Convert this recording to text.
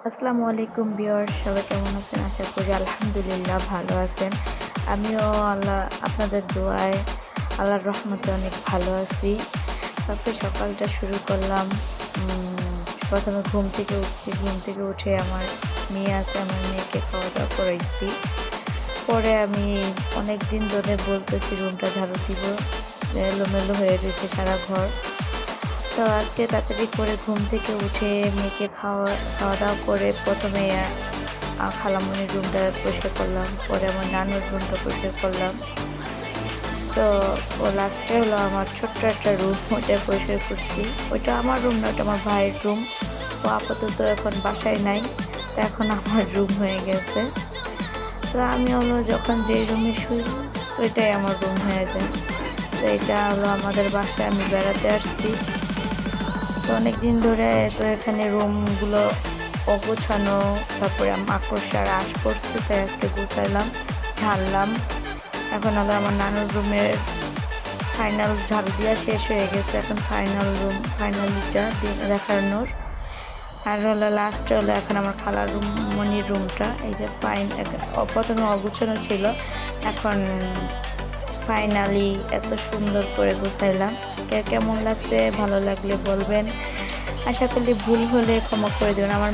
আসসালামু আলাইকুম ভিউয়ার্স, সবাই কেমন আছেন? আশা করি আলহামদুলিল্লাহ ভালো আছেন। আমিও আপনাদের দোয়ায় আল্লাহর রহমতে অনেক ভালো আছি। আজকে সকালটা শুরু করলাম। প্রথমে ঘুম থেকে উঠছি, ঘুম থেকে উঠে আমার মেয়ে আছে, আমার মেয়েকে খাওয়া দাওয়া করাইছি। পরে আমি অনেক দিন ধরে বলতেছি রুমটা ঝাড়ু দিব, এলোমেলো হয়ে রয়েছে সারা ঘর। তো আজকে তাড়াতাড়ি করে ঘুম থেকে উঠে মেয়েকে খাওয়া দাওয়া করে প্রথমে খালামণির রুমটা পরিষ্কার করলাম, পরে আমার নানুর রুমটা পরিষ্কার করলাম। তো ও লাস্টে হলো আমার ছোট্ট একটা রুম, ওইটা পরিষ্কার করছি। ওইটা আমার রুম না, ওটা আমার ভাইয়ের রুম। ও আপাতত এখন বাসায় নাই, তো এখন আমার রুম হয়ে গেছে। তো আমি হলো যখন যে রুমে শুই ওইটাই আমার রুম হয়ে যায়। তো এটা হলো আমাদের বাসায় আমি বেড়াতে আসছি। তো অনেক দিন ধরে তো এখানে রুমগুলো অগোছানো, তারপরে মাকড়সার আশ পড়ছে, তাই আজকে গুছাইলাম, ঝাড়লাম। এখন হলো আমার নানুর রুমের ফাইনাল ঝাড়ু দেওয়া শেষ হয়ে গেছে, এখন ফাইনালিটা দেখানোর। আর হলো লাস্টে হলো এখন আমার খালার রুম, মনির রুমটা। এই যে প্রথমে অগুছানো ছিল, এখন ফাইনালি এত সুন্দর করে গুছাইলাম। কেমন লাগছে, ভালো লাগলে বলবেন। আশা করি ভুল হলে ক্ষমা করে দেবেন। আমার